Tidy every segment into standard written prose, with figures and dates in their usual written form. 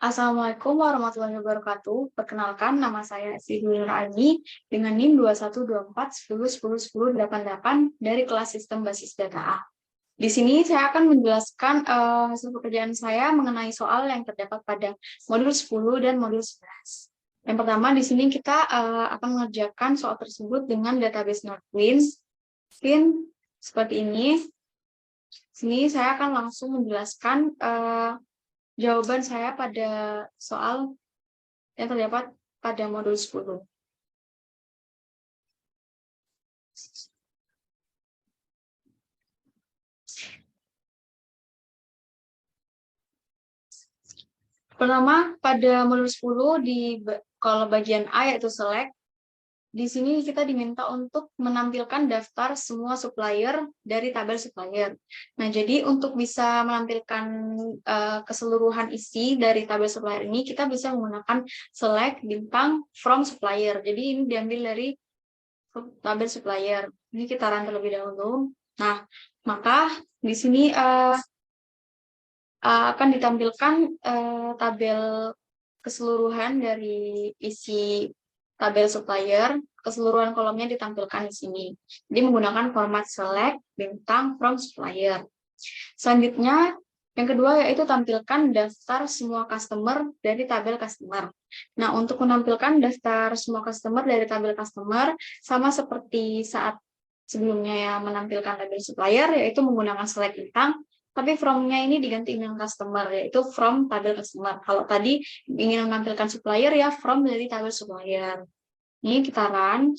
Assalamualaikum warahmatullahi wabarakatuh. Perkenalkan, nama saya Siti Nur Aini dengan NIM 212410101088 dari kelas Sistem Basis Data A. Di sini saya akan menjelaskan hasil pekerjaan saya mengenai soal yang terdapat pada modul 10 dan modul 11. Yang pertama, di sini kita akan mengerjakan soal tersebut dengan database NordClean. Seperti ini. Di sini saya akan langsung menjelaskan jawaban saya pada soal yang terdapat pada modul 10. Pertama, pada modul 10 kalau bagian A yaitu select, di sini kita diminta untuk menampilkan daftar semua supplier dari tabel supplier. Nah, jadi untuk bisa menampilkan keseluruhan isi dari tabel supplier ini, kita bisa menggunakan select bintang from supplier. Jadi ini diambil dari tabel supplier. Ini kita run terlebih dahulu. Nah, maka di sini akan ditampilkan tabel keseluruhan dari isi tabel supplier, keseluruhan kolomnya ditampilkan di sini. Jadi menggunakan format select bintang from supplier. Selanjutnya, yang kedua yaitu tampilkan daftar semua customer dari tabel customer. Nah, untuk menampilkan daftar semua customer dari tabel customer, sama seperti saat sebelumnya ya menampilkan tabel supplier, yaitu menggunakan select bintang, tapi from-nya ini diganti dengan customer, yaitu from tabel customer. Kalau tadi ingin menampilkan supplier, ya from dari tabel supplier. Ini kita run.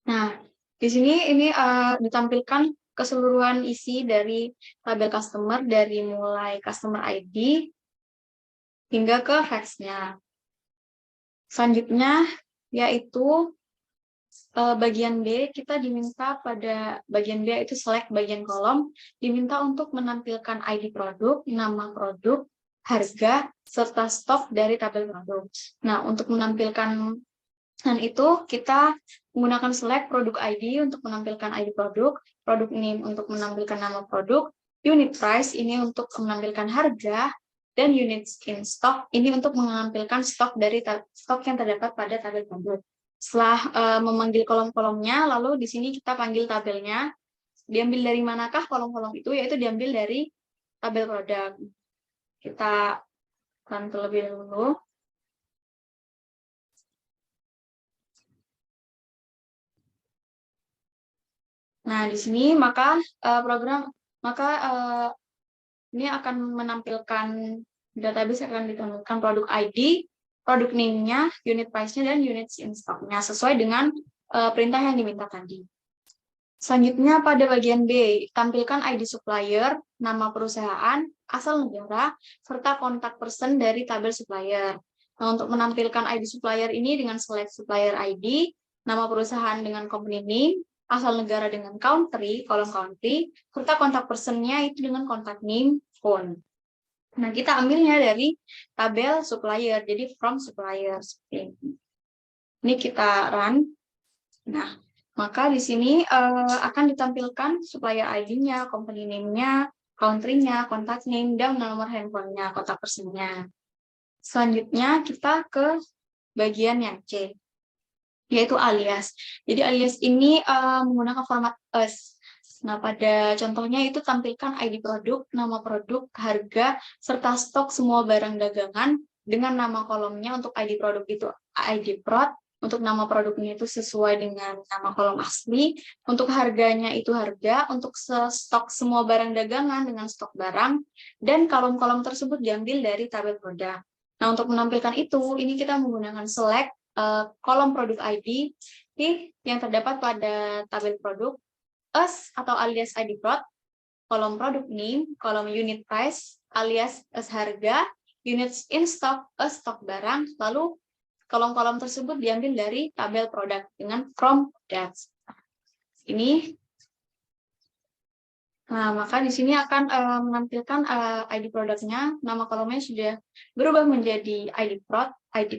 Nah, di sini ini ditampilkan keseluruhan isi dari tabel customer, dari mulai customer ID hingga ke fax-nya. Selanjutnya, yaitu bagian B, kita diminta pada bagian B itu select bagian kolom, diminta untuk menampilkan ID produk, nama produk, harga, serta stok dari tabel produk. Nah, untuk menampilkan itu kita menggunakan select produk ID untuk menampilkan ID produk, produk name untuk menampilkan nama produk, unit price ini untuk menampilkan harga, dan units in stock ini untuk menampilkan stok dari stok yang terdapat pada tabel produk. Setelah memanggil kolom-kolomnya, lalu di sini kita panggil tabelnya. Diambil dari manakah kolom-kolom itu? Yaitu diambil dari tabel produk. Kita run terlebih dahulu. Nah, di sini maka ini akan menampilkan database akan ditampilkan produk ID, produk name-nya, unit price-nya, dan units in stock-nya sesuai dengan perintah yang diminta tadi. Selanjutnya pada bagian B, tampilkan ID supplier, nama perusahaan, asal negara, serta kontak person dari tabel supplier. Nah, untuk menampilkan ID supplier ini dengan select supplier ID, nama perusahaan dengan company name, asal negara dengan country, kolom country, serta kontak person-nya itu dengan kontak name, phone. Nah, kita ambilnya dari tabel supplier, jadi from supplier. Ini kita run. Nah, maka di sini akan ditampilkan supplier ID-nya, company name-nya, country-nya, kontak name, dan nomor handphonenya, kontak person-nya. Selanjutnya kita ke bagian yang C, yaitu alias. Jadi alias ini menggunakan format as. Nah, pada contohnya itu tampilkan ID produk, nama produk, harga, serta stok semua barang dagangan dengan nama kolomnya. Untuk ID produk itu ID prod, untuk nama produknya itu sesuai dengan nama kolom asli, untuk harganya itu harga, untuk stok semua barang dagangan dengan stok barang, dan kolom-kolom tersebut diambil dari tabel produk. Nah, untuk menampilkan itu, ini kita menggunakan select kolom produk ID yang terdapat pada tabel produk, as atau alias ID prod, kolom produk name, kolom unit price alias as harga, units in stock as stok barang, lalu kolom-kolom tersebut diambil dari tabel produk dengan from products. Ini. Nah, maka di sini akan menampilkan ID produknya, nama kolomnya sudah berubah menjadi ID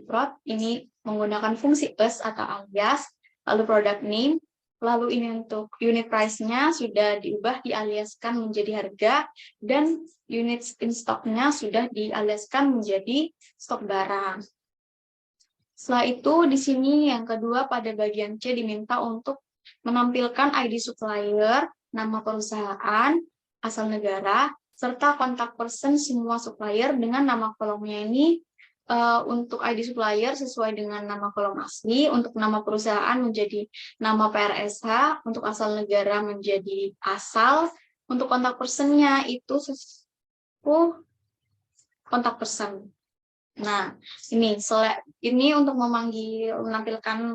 prod ini menggunakan fungsi as atau alias, lalu product name, Lalu ini untuk unit price-nya sudah diubah, dialiaskan menjadi harga, dan unit in stock-nya sudah dialiaskan menjadi stok barang. Setelah itu, di sini yang kedua pada bagian C diminta untuk menampilkan ID supplier, nama perusahaan, asal negara, serta kontak person semua supplier dengan nama kolomnya ini. Untuk ID supplier sesuai dengan nama kolom asli, untuk nama perusahaan menjadi nama PRSH, untuk asal negara menjadi asal, untuk kontak personnya itu kontak person. Nah, ini untuk menampilkan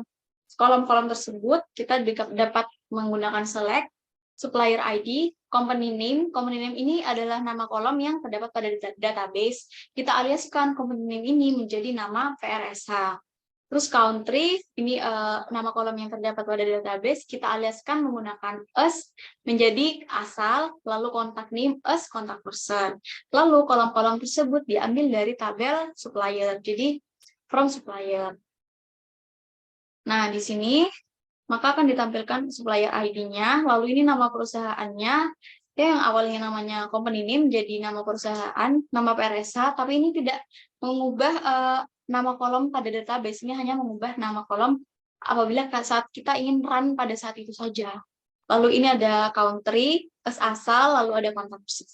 kolom-kolom tersebut, kita dapat menggunakan select, supplier ID, company name. Company name ini adalah nama kolom yang terdapat pada database. Kita aliaskan company name ini menjadi nama PRSH. Terus country, ini nama kolom yang terdapat pada database, kita aliaskan menggunakan us menjadi asal, lalu kontak name us kontak person. Lalu kolom-kolom tersebut diambil dari tabel supplier, jadi from supplier. Nah, di sini maka akan ditampilkan supplier ID-nya, lalu ini nama perusahaannya, ya, yang awalnya namanya company name jadi nama perusahaan, nama PRSH, tapi ini tidak mengubah nama kolom pada database, ini hanya mengubah nama kolom apabila saat kita ingin run pada saat itu saja. Lalu ini ada country, asal, lalu ada kontak person.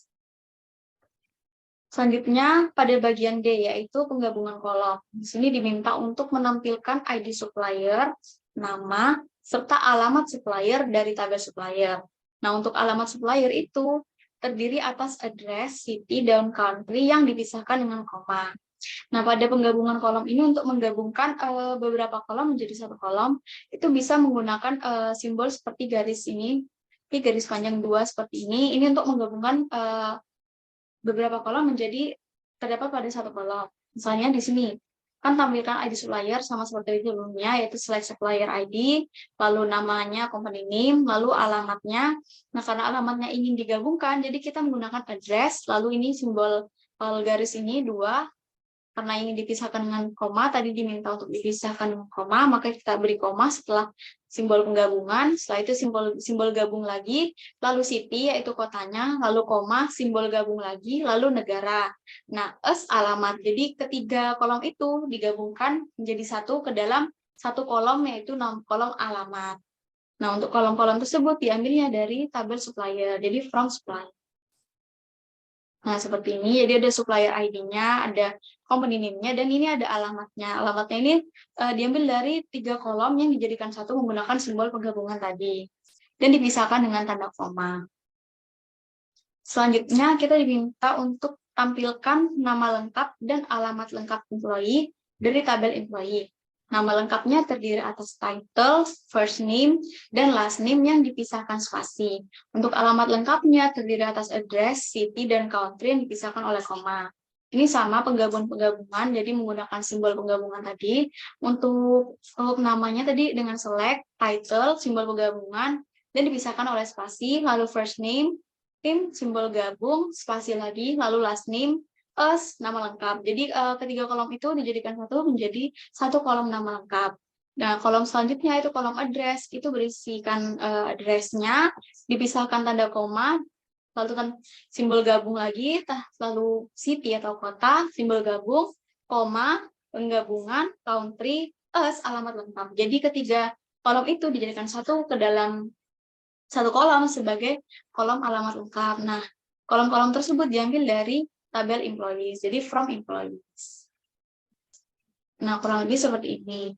Selanjutnya pada bagian D yaitu penggabungan kolom. Di sini diminta untuk menampilkan ID supplier, nama, serta alamat supplier dari tabel supplier. Nah, untuk alamat supplier itu terdiri atas address, city, dan country yang dipisahkan dengan koma. Nah, pada penggabungan kolom ini untuk menggabungkan beberapa kolom menjadi satu kolom, itu bisa menggunakan simbol seperti garis ini, garis panjang 2 seperti ini. Ini untuk menggabungkan beberapa kolom menjadi terdapat pada satu kolom. Misalnya di sini kan tampilkan ID supplier sama seperti sebelumnya, yaitu select supplier ID, lalu namanya company name, lalu alamatnya. Nah, karena alamatnya ingin digabungkan, jadi kita menggunakan address, lalu ini simbol garis ini 2, karena ingin dipisahkan dengan koma, tadi diminta untuk dipisahkan dengan koma, maka kita beri koma setelah simbol penggabungan, setelah itu simbol gabung lagi, lalu city yaitu kotanya, lalu koma, simbol gabung lagi, lalu negara. Nah, alamat. Jadi ketiga kolom itu digabungkan menjadi satu ke dalam satu kolom, yaitu kolom alamat. Nah, untuk kolom-kolom tersebut diambilnya dari tabel supplier, jadi from supplier. Nah, seperti ini. Jadi ada supplier ID-nya, ada company name-nya, dan ini ada alamatnya. Alamatnya ini diambil dari 3 kolom yang dijadikan satu menggunakan simbol penggabungan tadi. Dan dipisahkan dengan tanda koma. Selanjutnya, kita diminta untuk tampilkan nama lengkap dan alamat lengkap employee dari tabel employee. Nama lengkapnya terdiri atas title, first name, dan last name yang dipisahkan spasi. Untuk alamat lengkapnya terdiri atas address, city, dan country yang dipisahkan oleh koma. Ini sama penggabungan, jadi menggunakan simbol penggabungan tadi. Untuk namanya tadi dengan select, title, simbol penggabungan, dan dipisahkan oleh spasi, lalu first name, simbol gabung, spasi lagi, lalu last name, nama lengkap. Jadi ketiga kolom itu dijadikan satu menjadi satu kolom nama lengkap. Nah, kolom selanjutnya itu kolom address, itu berisikan address-nya, dipisahkan tanda koma, lalu kan simbol gabung lagi, lalu city atau kota, simbol gabung, koma, penggabungan, country, alamat lengkap. Jadi ketiga kolom itu dijadikan satu ke dalam satu kolom sebagai kolom alamat lengkap. Nah, kolom-kolom tersebut diambil dari tabel employees, jadi from employees. Nah, kurang lebih seperti ini.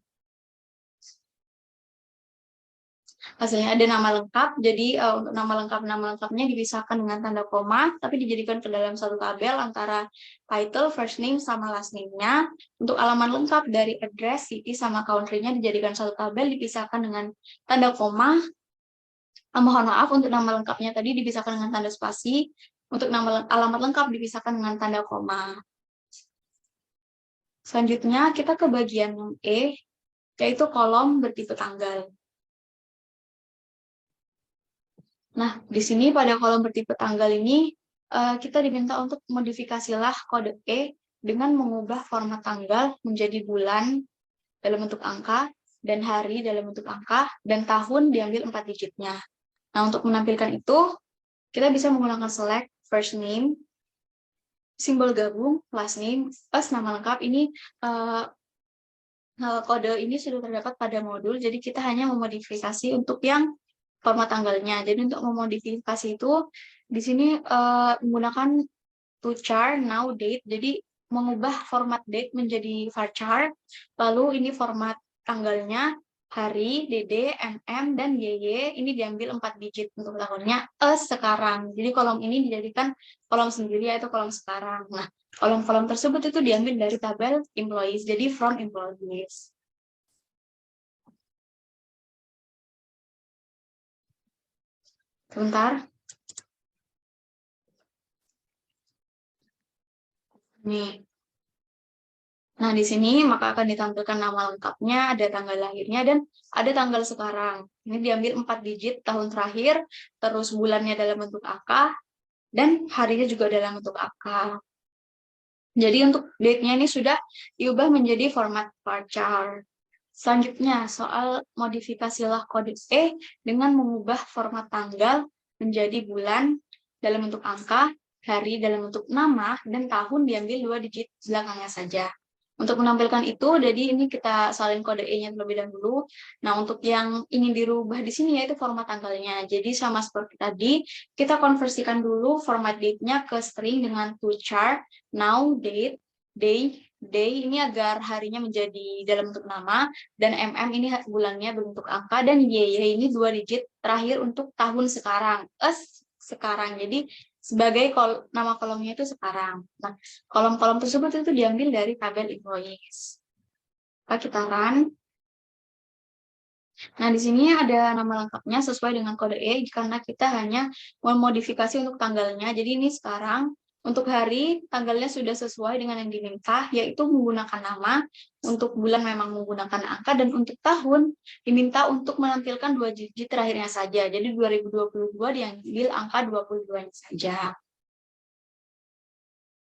Hasilnya ada nama lengkap, jadi untuk nama lengkapnya dipisahkan dengan tanda koma, tapi dijadikan ke dalam satu tabel antara title, first name, sama last name-nya. Untuk alamat lengkap dari address, city, sama country-nya dijadikan satu tabel, dipisahkan dengan tanda koma. Mohon maaf, untuk nama lengkapnya tadi dipisahkan dengan tanda spasi, untuk alamat lengkap dipisahkan dengan tanda koma. Selanjutnya kita ke bagian yang E, yaitu kolom bertipe tanggal. Nah, di sini pada kolom bertipe tanggal ini, kita diminta untuk modifikasilah kode E dengan mengubah format tanggal menjadi bulan dalam bentuk angka, dan hari dalam bentuk angka, dan tahun diambil 4 digitnya. Nah, untuk menampilkan itu, kita bisa menggunakan select first name, simbol gabung, last name, plus nama lengkap. Ini kode ini sudah terdapat pada modul, jadi kita hanya memodifikasi untuk yang format tanggalnya. Jadi untuk memodifikasi itu, di sini menggunakan toChar, now, date, jadi mengubah format date menjadi varchar, lalu ini format tanggalnya, hari, DD, MM, dan YY, ini diambil 4 digit untuk tahunnya, sekarang. Jadi kolom ini dijadikan kolom sendiri, yaitu kolom sekarang. Nah, kolom-kolom tersebut itu diambil dari tabel employees, jadi from employees. Sebentar. Nih. Nah, di sini maka akan ditampilkan nama lengkapnya, ada tanggal lahirnya, dan ada tanggal sekarang. Ini diambil 4 digit tahun terakhir, terus bulannya dalam bentuk angka, dan harinya juga dalam bentuk angka. Jadi untuk date-nya ini sudah diubah menjadi format varchar. Selanjutnya, soal modifikasilah kode E dengan mengubah format tanggal menjadi bulan dalam bentuk angka, hari dalam bentuk nama, dan tahun diambil 2 digit belakangnya saja. Untuk menampilkan itu, jadi ini kita salin kode E-nya terlebih dahulu. Nah, untuk yang ingin dirubah di sini yaitu format tanggalnya. Jadi sama seperti tadi, kita konversikan dulu format date-nya ke string dengan toChar, now, date, day ini agar harinya menjadi dalam bentuk nama, dan ini bulannya berbentuk angka, dan YY ini 2 digit terakhir untuk tahun sekarang, sekarang. Jadi sebagai nama kolomnya itu sekarang. Nah, kolom-kolom tersebut itu diambil dari tabel employees. Kita run. Nah, di sini ada nama lengkapnya sesuai dengan kode E, karena kita hanya memodifikasi untuk tanggalnya. Jadi ini sekarang, untuk hari, tanggalnya sudah sesuai dengan yang diminta, yaitu menggunakan nama, untuk bulan memang menggunakan angka, dan untuk tahun diminta untuk menampilkan 2 digit terakhirnya saja. Jadi 2022 diambil angka 22-nya saja.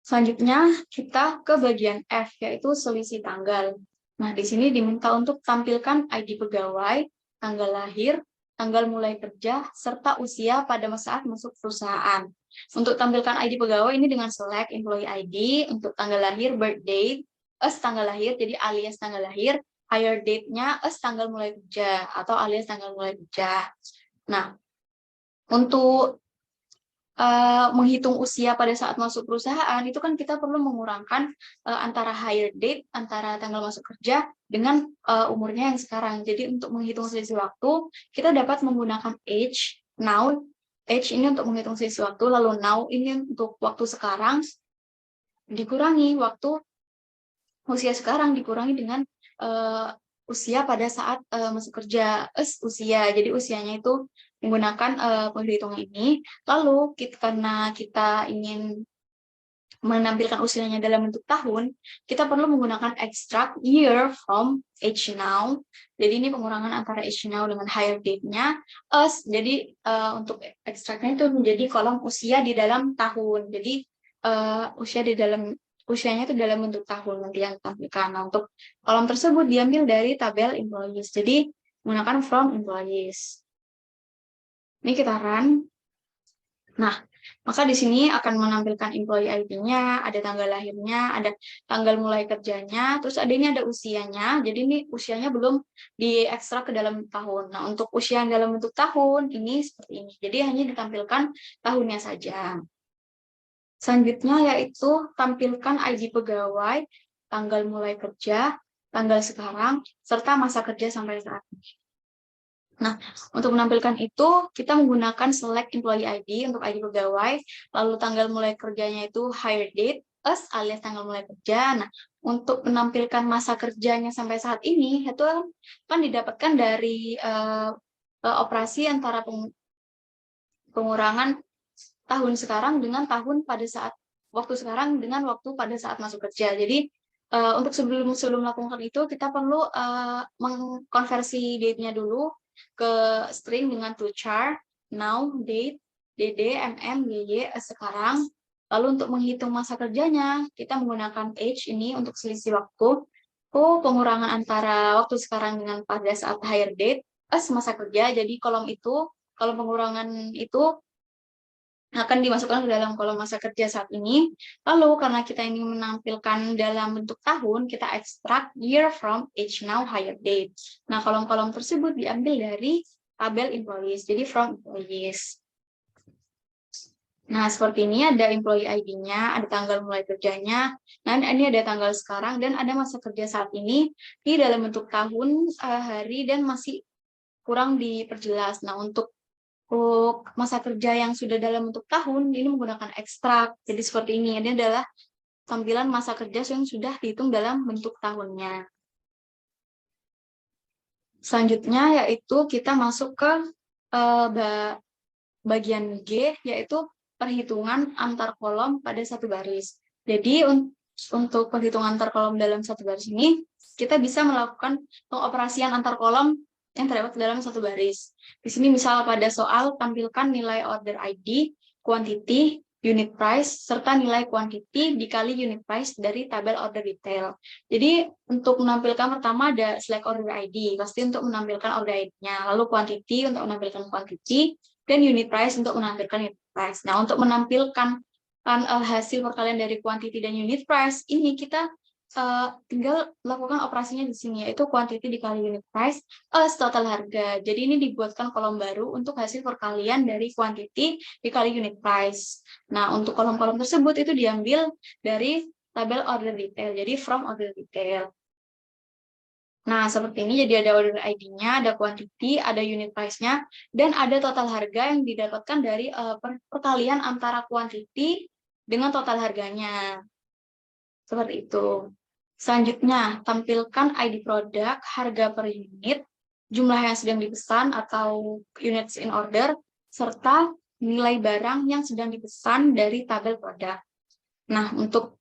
Selanjutnya, kita ke bagian F, yaitu selisih tanggal. Nah, di sini diminta untuk tampilkan ID pegawai, tanggal lahir, tanggal mulai kerja, serta usia pada saat masuk perusahaan. Untuk tampilkan ID pegawai ini dengan select employee ID, untuk tanggal lahir, birth date, tanggal lahir, jadi alias tanggal lahir, hire date-nya, tanggal mulai kerja, atau alias tanggal mulai kerja. Nah, untuk menghitung usia pada saat masuk perusahaan, itu kan kita perlu mengurangkan antara hire date, antara tanggal masuk kerja, dengan umurnya yang sekarang. Jadi untuk menghitung selisih waktu, kita dapat menggunakan age, now, age ini untuk menghitung selisih waktu, lalu now ini untuk waktu sekarang, dikurangi waktu usia sekarang, dikurangi dengan usia pada saat masuk kerja, usia. Jadi usianya itu menggunakan penghitungan ini. Lalu karena kita ingin menampilkan usianya dalam bentuk tahun, kita perlu menggunakan extract year from age now. Jadi ini pengurangan antara age now dengan hire date-nya. Jadi untuk extract-nya itu menjadi kolom usia di dalam tahun. Jadi usianya itu dalam bentuk tahun nanti yang ditampilkan. Nah, untuk kolom tersebut diambil dari tabel employees. Jadi menggunakan from employees. Ini kita run. Nah, maka di sini akan menampilkan employee ID-nya, ada tanggal lahirnya, ada tanggal mulai kerjanya, terus ini ada usianya. Jadi ini usianya belum diekstrak ke dalam tahun. Nah, untuk usia yang dalam bentuk tahun ini seperti ini. Jadi hanya ditampilkan tahunnya saja. Selanjutnya yaitu tampilkan ID pegawai, tanggal mulai kerja, tanggal sekarang, serta masa kerja sampai saat ini. Nah, untuk menampilkan itu, kita menggunakan select employee ID untuk ID pegawai, lalu tanggal mulai kerjanya itu hire date, alias tanggal mulai kerja. Nah, untuk menampilkan masa kerjanya sampai saat ini, itu kan didapatkan dari operasi antara pengurangan tahun sekarang dengan tahun pada saat waktu sekarang dengan waktu pada saat masuk kerja. Jadi untuk sebelum melakukan itu kita perlu mengkonversi date-nya dulu ke string dengan toChar, now, date, DD, YY sekarang. Lalu untuk menghitung masa kerjanya kita menggunakan age ini untuk selisih waktu. pengurangan antara waktu sekarang dengan pada saat hire date, masa kerja. Jadi kolom pengurangan itu akan dimasukkan ke dalam kolom masa kerja saat ini. Lalu karena kita ini menampilkan dalam bentuk tahun, kita ekstrak year from age now hire date. Nah, kolom-kolom tersebut diambil dari tabel employees, jadi from employees. Nah, seperti ini ada employee ID-nya, ada tanggal mulai kerjanya, dan ini ada tanggal sekarang, dan ada masa kerja saat ini di dalam bentuk tahun, hari, dan masih kurang diperjelas. Nah, untuk masa kerja yang sudah dalam bentuk tahun, ini menggunakan ekstrak. Jadi seperti ini adalah tampilan masa kerja yang sudah dihitung dalam bentuk tahunnya. Selanjutnya yaitu kita masuk ke bagian G, yaitu perhitungan antar kolom pada satu baris. Jadi untuk perhitungan antar kolom dalam satu baris ini, kita bisa melakukan pengoperasian antar kolom yang terdapat dalam satu baris. Di sini misal pada soal tampilkan nilai order ID, quantity, unit price, serta nilai quantity dikali unit price dari tabel order detail. Jadi untuk menampilkan pertama ada select order ID, pasti untuk menampilkan order ID-nya, lalu quantity untuk menampilkan quantity, dan unit price untuk menampilkan unit price. Nah, untuk menampilkan hasil perkalian dari quantity dan unit price, ini kita tinggal lakukan operasinya di sini, yaitu quantity dikali unit price total harga. Jadi ini dibuatkan kolom baru untuk hasil perkalian dari quantity dikali unit price. Nah, untuk kolom-kolom tersebut itu diambil dari tabel order detail, jadi from order detail. Nah, seperti ini, jadi ada order ID-nya, ada quantity, ada unit price-nya, dan ada total harga yang didapatkan dari perkalian antara quantity dengan total harganya. Seperti itu. Selanjutnya, tampilkan ID produk, harga per unit, jumlah yang sedang dipesan atau units in order, serta nilai barang yang sedang dipesan dari tabel produk. Nah, untuk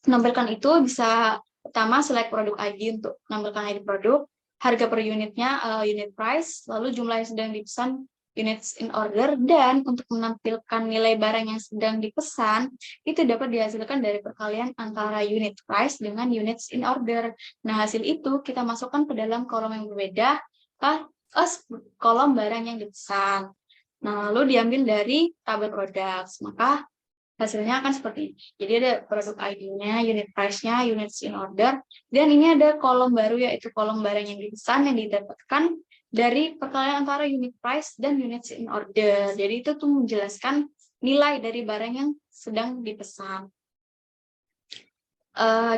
menampilkan itu bisa pertama select produk ID untuk menampilkan ID produk, harga per unitnya unit price, lalu jumlah yang sedang dipesan units in order, dan untuk menampilkan nilai barang yang sedang dipesan itu dapat dihasilkan dari perkalian antara unit price dengan units in order. Nah, hasil itu kita masukkan ke dalam kolom yang berbeda, ke kolom barang yang dipesan. Nah, lalu diambil dari tabel produk, maka hasilnya akan seperti ini. Jadi ada produk ID-nya, unit price-nya, units in order, dan ini ada kolom baru yaitu kolom barang yang dipesan yang didapatkan dari perkalian antara unit price dan units in order. Jadi itu tuh menjelaskan nilai dari barang yang sedang dipesan.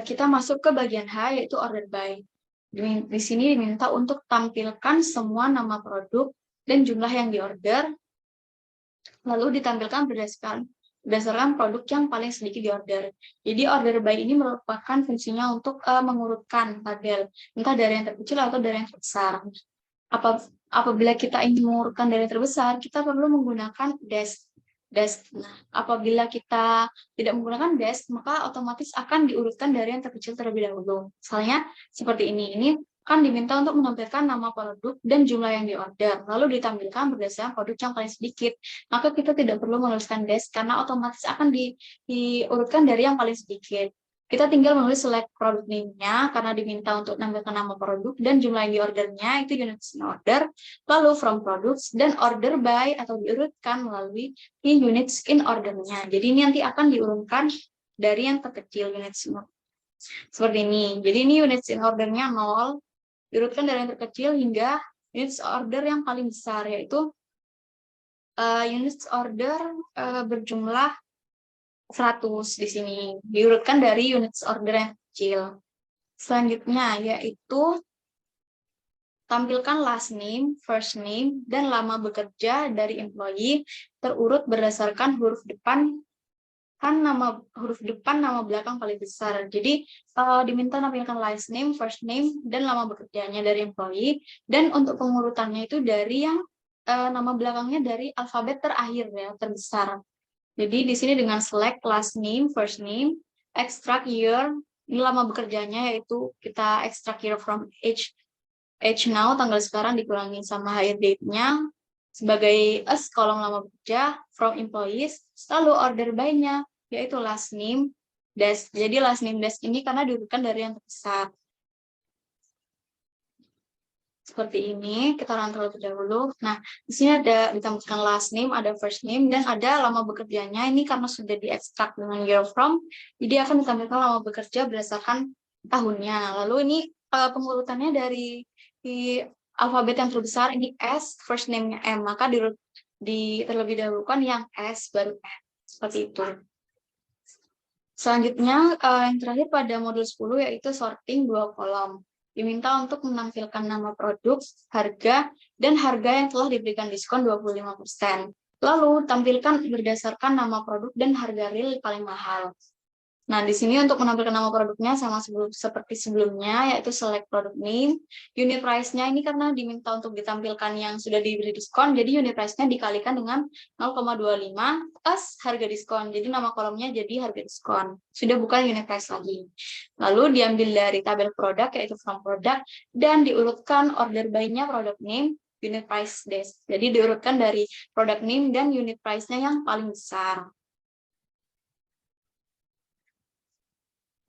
Kita masuk ke bagian H yaitu order by. Di sini diminta untuk tampilkan semua nama produk dan jumlah yang diorder, lalu ditampilkan berdasarkan produk yang paling sedikit diorder. Jadi order by ini merupakan fungsinya untuk mengurutkan tabel, entah dari yang terkecil atau dari yang terbesar. Apabila kita ingin mengurutkan dari yang terbesar, kita perlu menggunakan dash. Nah, apabila kita tidak menggunakan dash, maka otomatis akan diurutkan dari yang terkecil terlebih dahulu. Misalnya seperti ini. Ini kan diminta untuk menampilkan nama produk dan jumlah yang diorder, lalu ditampilkan berdasarkan produk yang paling sedikit. Maka kita tidak perlu menuliskan dash karena otomatis akan diurutkan dari yang paling sedikit. Kita tinggal menulis select product name-nya karena diminta untuk menampilkan nama produk dan jumlah yang diordernya itu units in order, lalu from products dan order by atau diurutkan melalui units in order-nya. Jadi ini nanti akan diurutkan dari yang terkecil units in order. Seperti ini. Jadi ini units in order-nya 0, diurutkan dari yang terkecil hingga units order yang paling besar, yaitu units order berjumlah 100 di sini. Diurutkan dari units order yang kecil. Selanjutnya yaitu tampilkan last name, first name, dan lama bekerja dari employee terurut berdasarkan huruf depan, huruf depan nama belakang paling besar. Jadi diminta tampilkan last name, first name, dan lama bekerjanya dari employee. Dan untuk pengurutannya itu dari yang nama belakangnya dari alfabet terakhir ya, terbesar. Jadi di sini dengan select last name, first name, extract year, ini lama bekerjanya yaitu kita extract year from age now, tanggal sekarang dikurangi sama hire date-nya sebagai kolom lama bekerja, from employees, lalu order by-nya yaitu last name dash. Jadi last name dash ini karena diurutkan dari yang terbesar. Seperti ini, kita run terlebih dahulu. Nah, di sini ada ditambahkan last name, ada first name, dan ada lama bekerjanya. Ini karena sudah diekstrak dengan year from, jadi akan ditampilkan lama bekerja berdasarkan tahunnya. Lalu ini pengurutannya dari di alfabet yang terbesar, ini S, first name-nya M, maka terlebih dahulukan yang S, baru M. Seperti itu. Selanjutnya, yang terakhir pada modul 10 yaitu sorting 2 kolom. Diminta untuk menampilkan nama produk, harga, dan harga yang telah diberikan diskon 25%. Lalu, tampilkan berdasarkan nama produk dan harga real paling mahal. Nah, di sini untuk menampilkan nama produknya sama seperti sebelumnya, yaitu select product name. Unit price-nya ini karena diminta untuk ditampilkan yang sudah diberi diskon, jadi unit price-nya dikalikan dengan 0,25 plus harga diskon. Jadi nama kolomnya jadi harga diskon. Sudah bukan unit price lagi. Lalu diambil dari tabel produk, yaitu from product, dan diurutkan order by-nya product name, unit price dash. Jadi diurutkan dari product name dan unit price-nya yang paling besar.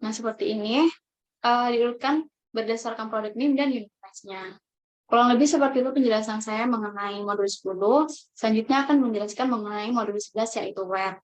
Nah, seperti ini diurutkan berdasarkan product name dan unit price-nya. Kurang lebih seperti itu penjelasan saya mengenai modul 10. Selanjutnya akan menjelaskan mengenai modul 11 yaitu where.